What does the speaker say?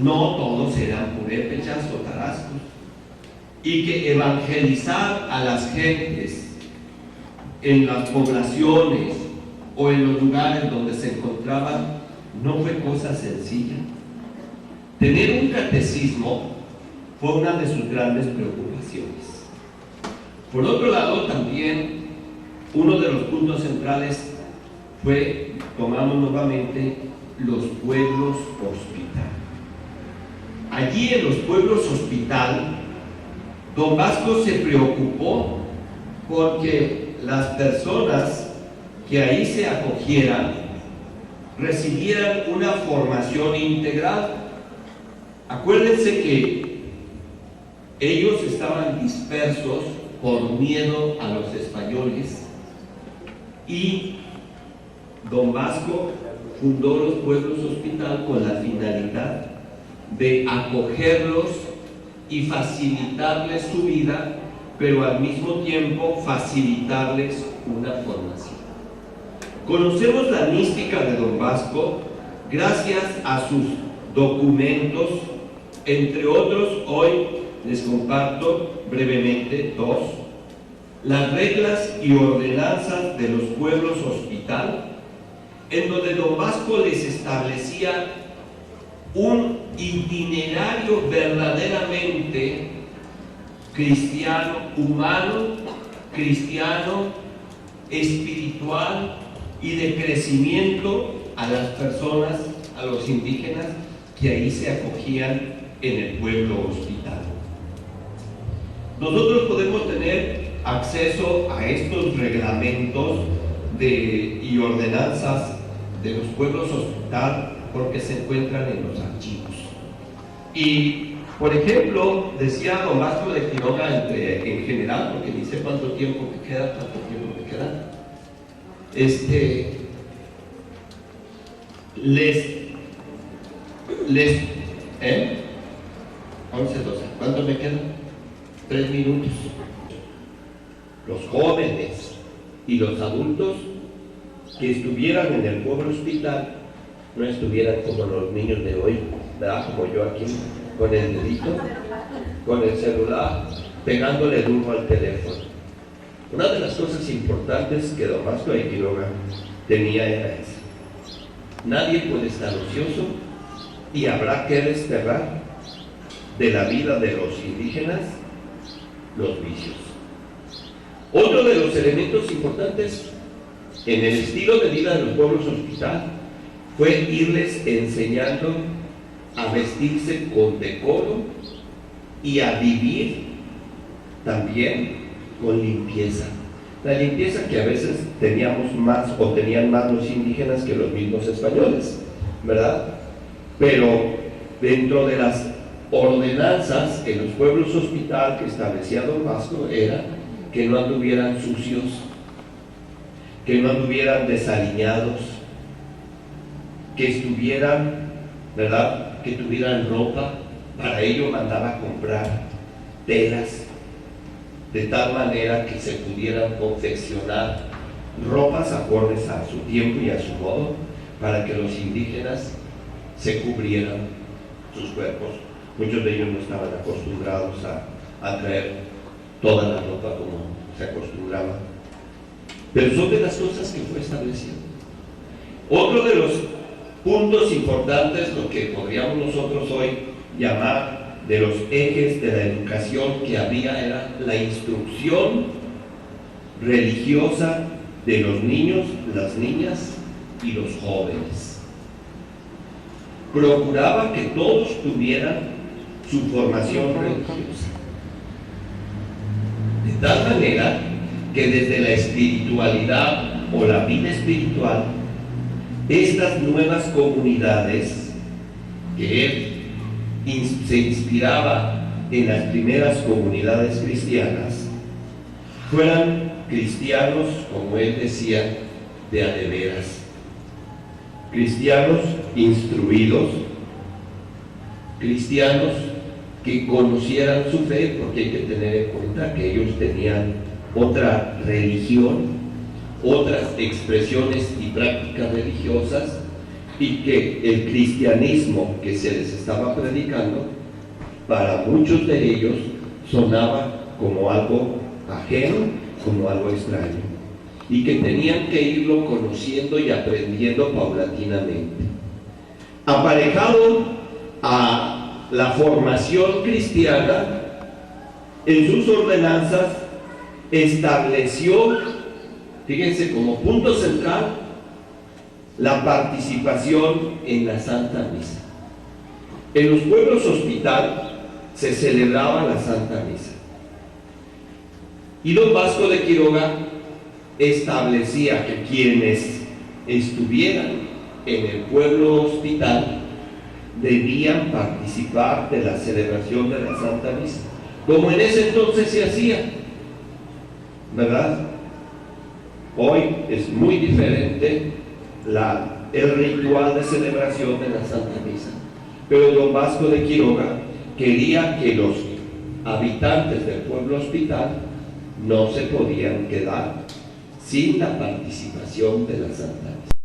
no todos eran purépechas o tarascos, y que evangelizar a las gentes en las poblaciones o en los lugares donde se encontraban no fue cosa sencilla. Tener un catecismo fue una de sus grandes preocupaciones. Por otro lado, también uno de los puntos centrales fue, tomamos nuevamente, los pueblos hospital. Allí en los pueblos hospital, don Vasco se preocupó porque las personas que ahí se acogieran recibieran una formación integral. Acuérdense que ellos estaban dispersos por miedo a los españoles y don Vasco fundó los pueblos hospital con la finalidad de acogerlos y facilitarles su vida, pero al mismo tiempo facilitarles una formación. Conocemos la mística de don Vasco gracias a sus documentos, entre otros, hoy les comparto brevemente dos: las reglas y ordenanzas de los pueblos hospital, en donde don Vasco les establecía un itinerario verdaderamente cristiano, humano, cristiano, espiritual y de crecimiento a las personas, a los indígenas que ahí se acogían en el pueblo hospital. Nosotros podemos tener acceso a estos reglamentos y ordenanzas de los pueblos hospital porque se encuentran en los archivos. Y, por ejemplo, decía don Vasco de Quiroga en general, porque ni sé cuánto tiempo me queda, ¿eh? 11, 12, ¿cuánto me queda? 3 minutos. Los jóvenes y los adultos que estuvieran en el pueblo hospital no estuvieran como los niños de hoy, ¿verdad? Como yo aquí, con el dedito, con el celular, pegándole duro al teléfono. Una de las cosas importantes que don Vasco de Quiroga tenía era esa: nadie puede estar ocioso y habrá que desterrar de la vida de los indígenas los vicios. Otro de los elementos importantes en el estilo de vida de los pueblos hospital fue irles enseñando a vestirse con decoro y a vivir también con limpieza. La limpieza que a veces teníamos más o tenían más los indígenas que los mismos españoles, ¿verdad? Pero dentro de las ordenanzas en los pueblos hospital que establecía don Vasco era que no anduvieran sucios, que no anduvieran desaliñados, que estuvieran, ¿verdad?, que tuvieran ropa. Para ello mandaba comprar telas de tal manera que se pudieran confeccionar ropas acordes a su tiempo y a su modo, para que los indígenas se cubrieran sus cuerpos. Muchos de ellos no estaban acostumbrados a traer toda la ropa como se acostumbraba, pero son de las cosas que fue estableciendo. Otro de los puntos importantes, lo que podríamos nosotros hoy llamar de los ejes de la educación que había, era la instrucción religiosa de los niños, las niñas y los jóvenes. Procuraba que todos tuvieran su formación religiosa, de tal manera que desde la espiritualidad o la vida espiritual, estas nuevas comunidades que él se inspiraba en las primeras comunidades cristianas, fueran cristianos, como él decía, de a de veras, cristianos instruidos, cristianos que conocieran su fe, porque hay que tener en cuenta que ellos tenían otra religión, otras expresiones y prácticas religiosas y que el cristianismo que se les estaba predicando, para muchos de ellos sonaba como algo ajeno, como algo extraño, y que tenían que irlo conociendo y aprendiendo paulatinamente. Aparejado a la formación cristiana, en sus ordenanzas estableció, fíjense, como punto central, la participación en la Santa Misa. En los pueblos hospital se celebraba la Santa Misa. Y don Vasco de Quiroga establecía que quienes estuvieran en el pueblo hospital debían participar de la celebración de la Santa Misa, como en ese entonces se hacía, ¿verdad? Hoy es muy diferente el ritual de celebración de la Santa Misa, pero don Vasco de Quiroga quería que los habitantes del pueblo hospital no se podían quedar sin la participación de la Santa Misa.